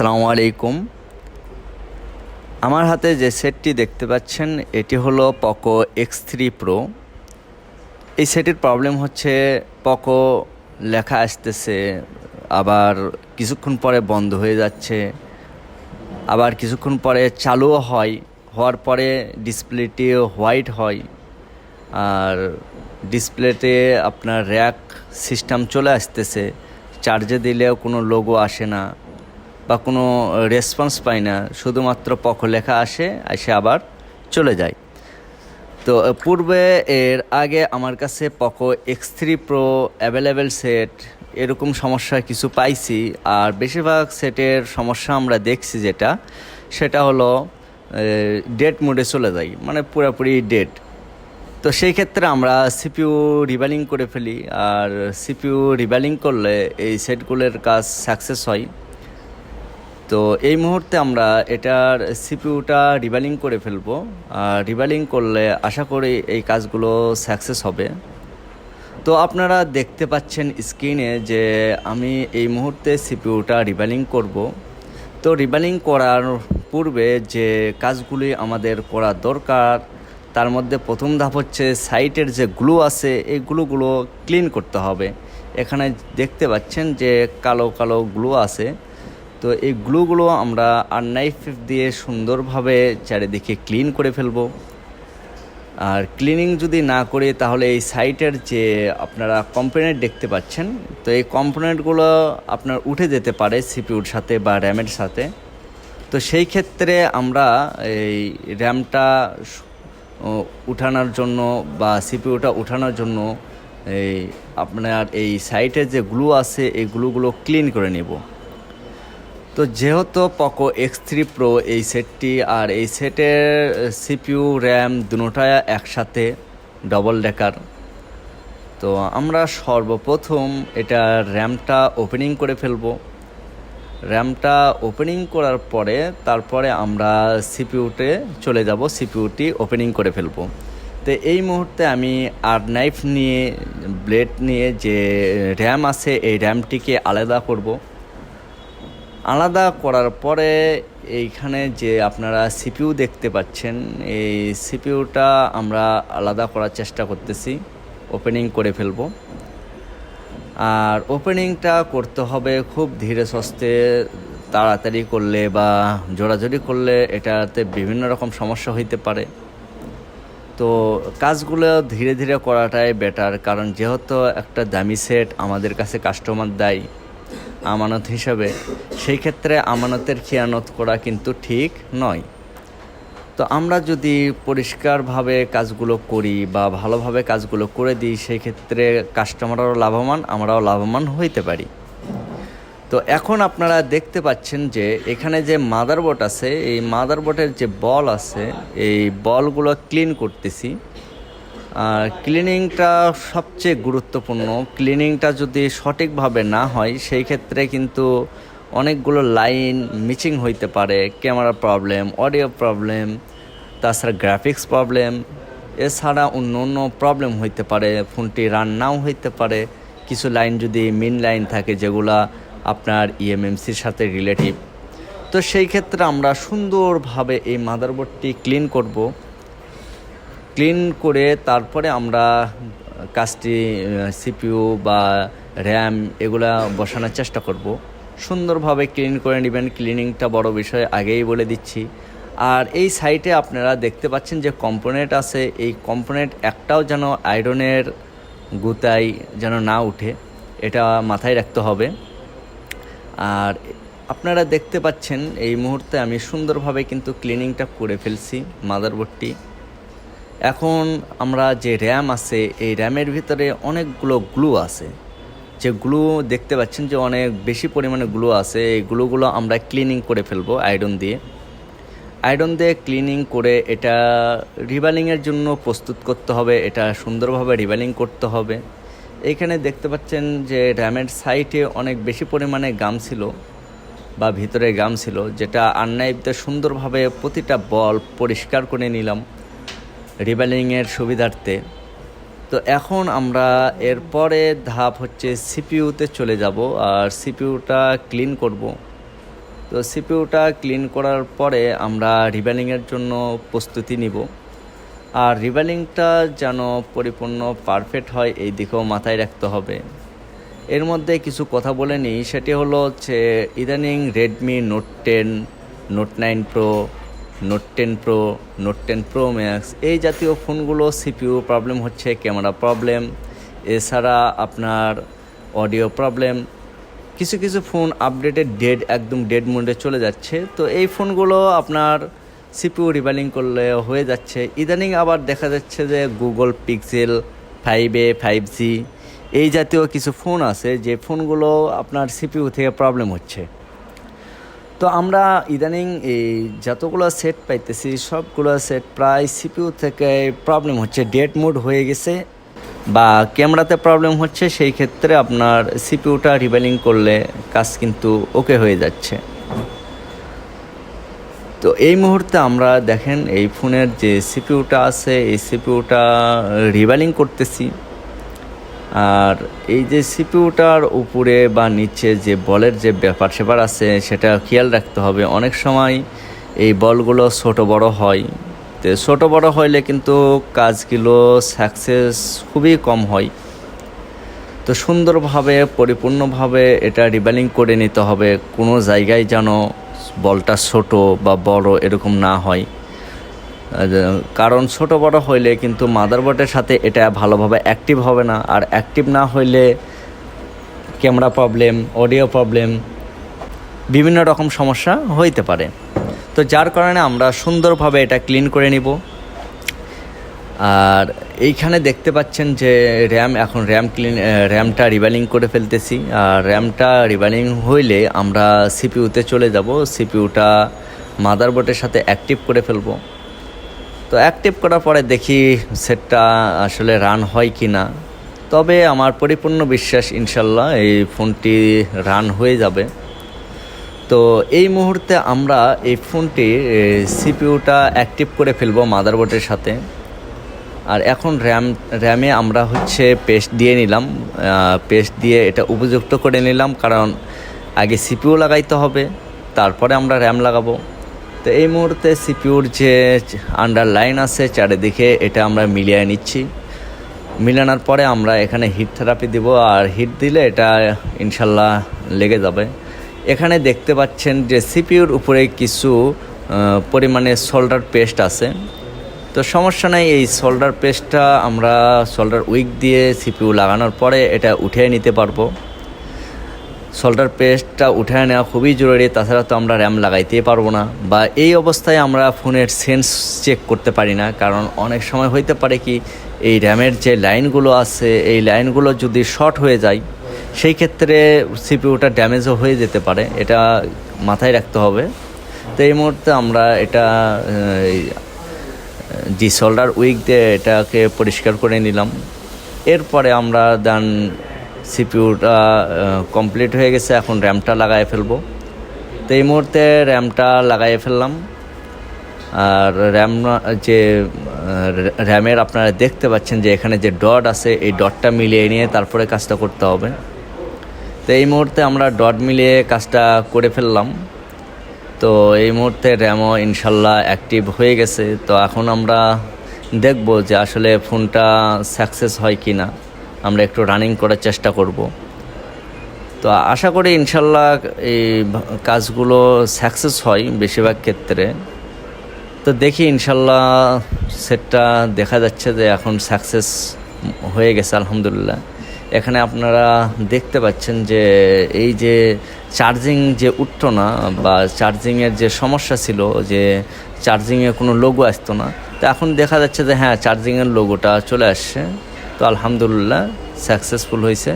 আসসালামু আলাইকুম। আমার হাতে যে সেটটি দেখতে পাচ্ছেন এটি হলো পোকো X3 Pro। এই সেটের প্রবলেম হচ্ছে পোকো লেখা আসতেছে, আবার কিছুক্ষণ পরে বন্ধ হয়ে যাচ্ছে, আবার কিছুক্ষণ পরে চালুও হয়, হওয়ার পরে ডিসপ্লেটি হোয়াইট হয়। আর ডিসপ্লেতে আপনার র্যাক সিস্টেম চলে আসতেছে, চার্জে দিলেও কোনো লোগো আসে না বা কোনো রেসপন্স পাই না, শুধুমাত্র পোকো লেখা এসে আবার চলে যায়। তো পূর্বে এর আগে আমার কাছে Poco X3 Pro available set এরকম সমস্যা কিছু পাইছি। আর বেশিরভাগ সেটের সমস্যা আমরা দেখছি সেটা হলো ডেড মোডে চলে যায়, মানে পুরোপুরি ডেড। তো সেই ক্ষেত্রে আমরা সিপিইউ রিভ্যালিং করে ফেলি, আর সিপিইউ রিভ্যালিং করলে এই সেটগুলোর কাজ সাকসেস হয়। তো এই মুহূর্তে আমরা এটার সিপিইউটা রিভ্যালিং করে ফেলবো, আর রিভ্যালিং করলে আশা করি এই কাজগুলো সাকসেস হবে। তো আপনারা দেখতে পাচ্ছেন স্ক্রিনে যে আমি এই মুহূর্তে সিপিইউটা রিভ্যালিং করব। তো রিভ্যালিং করার পূর্বে যে কাজগুলি আমাদের করা দরকার তার মধ্যে প্রথম ধাপ হচ্ছে সাইটের যে গ্লু আছে এই গ্লুগুলো ক্লিন করতে হবে। এখানে দেখতে পাচ্ছেন যে কালো কালো গ্লু আছে। তো এই গ্লুগুলো আমরা আর নাইফ দিয়ে সুন্দরভাবে চারিদিকে ক্লিন করে ফেলবো। আর ক্লিনিং যদি না করি তাহলে এই সাইটের যে আপনারা কম্পোনেন্ট দেখতে পাচ্ছেন, তো এই কম্পোনেন্টগুলো আপনার উঠে যেতে পারে সিপিইউর সাথে বা র্যামের সাথে। তো সেই ক্ষেত্রে আমরা এই র্যামটা উঠানোর জন্য বা সিপিইউটা উঠানোর জন্য এই আপনার এই সাইটের যে গ্লু আছে এই গ্লুগুলো ক্লিন করে নেব। তো যেহেতু পোকো X3 Pro এই সেটটি আর এই সেটের সিপিইউ র্যাম দুটোটাই একসাথে ডবল ডেকার, তো আমরা সর্বপ্রথম এটা র্যামটা ওপেনিং করে ফেলবো। র্যামটা ওপেনিং করার পরে তারপরে আমরা সিপিইউতে চলে যাব, সিপিইউটি ওপেনিং করে ফেলবো। তো এই মুহূর্তে আমি আর নাইফ নিয়ে ব্লেড নিয়ে যে র্যাম আছে এই র্যামটিকে আলাদা করব। আলাদা করার পরে এইখানে যে আপনারা সিপিইউ দেখতে পাচ্ছেন এই সিপিইউটা আমরা আলাদা করার চেষ্টা করতেছি, ওপেনিং করে ফেলবো। আর ওপেনিংটা করতে হবে খুব ধীরে সুস্থে, তাড়াতাড়ি করলে বা জোরাজোরি করলে এটাতে বিভিন্ন রকম সমস্যা হইতে পারে। তো কাজগুলো ধীরে ধীরে করাটাই বেটার, কারণ যেহেতু একটা দামি সেট আমাদের কাছে কাস্টমার দেয় আমানত হিসাবে, সেই ক্ষেত্রে আমানতের খেয়ানত করা কিন্তু ঠিক নয়। তো আমরা যদি পরিষ্কারভাবে কাজগুলো করি বা ভালোভাবে কাজগুলো করে দিই সেই ক্ষেত্রে কাস্টমারও লাভবান, আমরাও লাভবান হইতে পারি। তো এখন আপনারা দেখতে পাচ্ছেন যে এখানে যে মাদারবোর্ড আছে এই মাদারবোর্ডের যে বল আছে এই বলগুলো ক্লিন করতেছি। আর ক্লিনিংটা সবচেয়ে গুরুত্বপূর্ণ। ক্লিনিংটা যদি সঠিকভাবে না হয় সেই ক্ষেত্রে কিন্তু অনেকগুলো লাইন মিচিং হইতে পারে, ক্যামেরা প্রবলেম, অডিও প্রবলেম, তাছাড়া গ্রাফিক্স প্রবলেম, এছাড়া অন্য অন্য প্রবলেম হইতে পারে, ফোনটি রান নাও হইতে পারে। কিছু লাইন যদি মেন লাইন থাকে যেগুলা আপনার ইএমএমসির সাথে রিলেটিভ, তো সেই ক্ষেত্রে আমরা সুন্দরভাবে এই মাদারবোর্ডটি ক্লিন করব। ক্লিন করে তারপরে আমরা কাজটি সিপিইউ বা র্যাম এগুলা বসানোর চেষ্টা করব। সুন্দরভাবে ক্লিন করে নেবেন, ক্লিনিংটা বড় বিষয়, আগেই বলে দিচ্ছি। আর এই সাইটে আপনারা দেখতে পাচ্ছেন যে কম্পোনেন্ট আছে, এই কম্পোনেন্ট একটাও যেন আয়রনের গুতায় যেন না উঠে, এটা মাথায় রাখতে হবে। আর আপনারা দেখতে পাচ্ছেন এই মুহূর্তে আমি সুন্দরভাবে কিন্তু ক্লিনিংটা করে ফেলছি মাদারবোর্ডটি। এখন আমরা যে র্যাম আছে এই র্যামের ভিতরে অনেকগুলো গ্লু আছে, যে গ্লু দেখতে পাচ্ছেন যে অনেক বেশি পরিমাণে গ্লু আছে। এই গ্লুগুলো আমরা ক্লিনিং করে ফেলবো আয়রন দিয়ে ক্লিনিং করে এটা রিভ্যালিংয়ের জন্য প্রস্তুত করতে হবে, এটা সুন্দরভাবে রিভ্যালিং করতে হবে। এইখানে দেখতে পাচ্ছেন যে র্যামের সাইডে অনেক বেশি পরিমাণে গাম ছিল বা ভিতরে গাম ছিল, যেটা আননাইফতে সুন্দরভাবে প্রতিটা বল পরিষ্কার করে নিলাম রিভ্যালিংয়ের সুবিধার্থে। তো এখন আমরা এরপরে ধাপ হচ্ছে সিপিইউতে চলে যাব আর সিপিইউটা ক্লিন করব। তো সিপিইউটা ক্লিন করার পরে আমরা রিভ্যালিংয়ের জন্য প্রস্তুতি নিব। আর রিভ্যালিংটা যেন পরিপূর্ণ পারফেক্ট হয় এই দিকেও মাথায় রাখতে হবে। এর মধ্যে কিছু কথা বলে নিই, সেটি হলো হচ্ছে ইদানিং Redmi note 10, note 9 pro, note 10 pro, note 10 pro max এই জাতীয় ফোনগুলো সিপিইউ প্রবলেম হচ্ছে, ক্যামেরা প্রবলেম, এছাড়া আপনার অডিও প্রবলেম। কিছু কিছু ফোন আপডেটেড একদম ডেড মোডে চলে যাচ্ছে। তো এই ফোনগুলো আপনার সিপিইউ রিভ্যালিং করলে হয়ে যাচ্ছে। ইদানিং আবার দেখা যাচ্ছে যে গুগল পিক্সেল 5a 5G এই জাতীয় কিছু ফোন আছে যে ফোনগুলো আপনার সিপিইউ থেকে প্রবলেম হচ্ছে। তো আমরা ইদানিং এই যতগুলো সেট পাইতেছি সবগুলো সেট প্রায় সিপিইউ থেকে প্রবলেম হচ্ছে, ডেড মোড হয়ে গেছে বা ক্যামেরাতে প্রবলেম হচ্ছে। সেই ক্ষেত্রে আপনার সিপিইউটা রিভ্যালিং করলে কাজ কিন্তু ওকে হয়ে যাচ্ছে। তো এই মুহূর্তে আমরা দেখেন এই ফোনের যে সিপিইউটা আছে এই সিপিইউটা রিভ্যালিং করতেছি। আর এই যে সিপিইউটার উপরে বা নিচে যে বলের যে ব্যাপার সেপার আছে সেটা খেয়াল রাখতে হবে। অনেক সময় এই বলগুলো ছোট বড় হয়, তো ছোট বড় হইলে কিন্তু কাজগুলো সাকসেস খুবই কম হয়। তো সুন্দরভাবে পরিপূর্ণভাবে এটা রিভ্যালিং করে নিতে হবে, কোনো জায়গায় যেন বলটা ছোট বা বড় এরকম না হয়। কারণ ছোট বড় হইলে কিন্তু মাদারবোর্ডের সাথে এটা ভালোভাবে অ্যাক্টিভ হবে না, আর অ্যাক্টিভ না হইলে ক্যামেরা প্রবলেম, অডিও প্রবলেম, বিভিন্ন রকম সমস্যা হইতে পারে। তো যার কারণে আমরা সুন্দরভাবে এটা ক্লিন করে নিব। আর এইখানে দেখতে পাচ্ছেন যে র্যামটা রিভ্যালিং করে ফেলতেছি। আর র্যামটা রিভ্যালিং হইলে আমরা সিপিইউতে চলে যাব, সিপিইউটা মাদারবোর্ডের সাথে অ্যাক্টিভ করে ফেলবো। তো অ্যাক্টিভ করার পরে দেখি সেটটা আসলে রান হয় কি না। তবে আমার পরিপূর্ণ বিশ্বাস ইনশাল্লাহ এই ফোনটি রান হয়ে যাবে। তো এই মুহূর্তে আমরা এই ফোনটি সিপিইউটা অ্যাক্টিভ করে ফেলবো মাদারবোর্ডের সাথে। আর এখন র্যামে আমরা হচ্ছে পেস্ট দিয়ে নিলাম, পেস্ট দিয়ে এটা উপযুক্ত করে নিলাম, কারণ আগে সিপিইউ লাগাইতে হবে তারপরে আমরা র্যাম লাগাবো। তো এই মুহূর্তে সিপিইউর যে আন্ডারলাইন আছে চারিদিকে এটা আমরা মিলিয়ে নিচ্ছি। মিলানোর পরে আমরা এখানে হিট থেরাপি দিব, আর হিট দিলে এটা ইনশাল্লাহ লেগে যাবে। এখানে দেখতে পাচ্ছেন যে সিপিইউর উপরে কিছু পরিমাণে সোল্ডার পেস্ট আছে। তো সমস্যা নাই, এই সোল্ডার পেস্টটা আমরা সোল্ডার উইক দিয়ে সিপিইউ লাগানোর পরে এটা উঠিয়ে নিতে পারবো। সোল্ডার পেস্টটা উঠিয়ে নেওয়া খুবই জরুরি, তাছাড়া তো আমরা র্যাম লাগাইতেই পারবো না, বা এই অবস্থায় আমরা ফোনের সেন্স চেক করতে পারি না। কারণ অনেক সময় হইতে পারে কি এই র্যামের যে লাইনগুলো আছে এই লাইনগুলো যদি শর্ট হয়ে যায় সেই ক্ষেত্রে সিপিইউটা ড্যামেজও হয়ে যেতে পারে, এটা মাথায় রাখতে হবে। তো এই মুহূর্তে আমরা এটা সোল্ডার উইক দিয়ে এটাকে পরিষ্কার করে নিলাম। এরপরে আমরা সিপিইউটা কমপ্লিট হয়ে গেছে, এখন র্যামটা লাগাই ফেলবো। তো এই মুহূর্তে র্যামটা লাগাই ফেললাম। আর র্যামের আপনারা দেখতে পাচ্ছেন যে এখানে যে ডট আছে এই ডটটা মিলিয়ে নিয়ে তারপরে কাজটা করতে হবে। তো এই মুহূর্তে আমরা ডট মিলিয়ে কাজটা করে ফেললাম। তো এই মুহূর্তে র্যামও ইনশাল্লাহ অ্যাক্টিভ হয়ে গেছে। তো এখন আমরা দেখব যে আসলে ফোনটা সাকসেস হয় কি না, আমরা একটু রানিং করার চেষ্টা করব। তো আশা করি ইনশাল্লাহ এই কাজগুলো সাকসেস হয় বেশিরভাগ ক্ষেত্রে। তো দেখি ইনশাল্লাহ সেটটা দেখা যাচ্ছে যে এখন সাকসেস হয়ে গেছে আলহামদুলিল্লাহ। এখানে আপনারা দেখতে পাচ্ছেন যে এই যে চার্জিং যে উঠতো না বা চার্জিংয়ের যে সমস্যা ছিল, যে চার্জিংয়ে কোনো লোগো আসতো না, তো এখন দেখা যাচ্ছে যে হ্যাঁ চার্জিংয়ের লোগোটা চলে আসছে। তো আলহামদুলিল্লাহ সাকসেসফুল হয়েছে।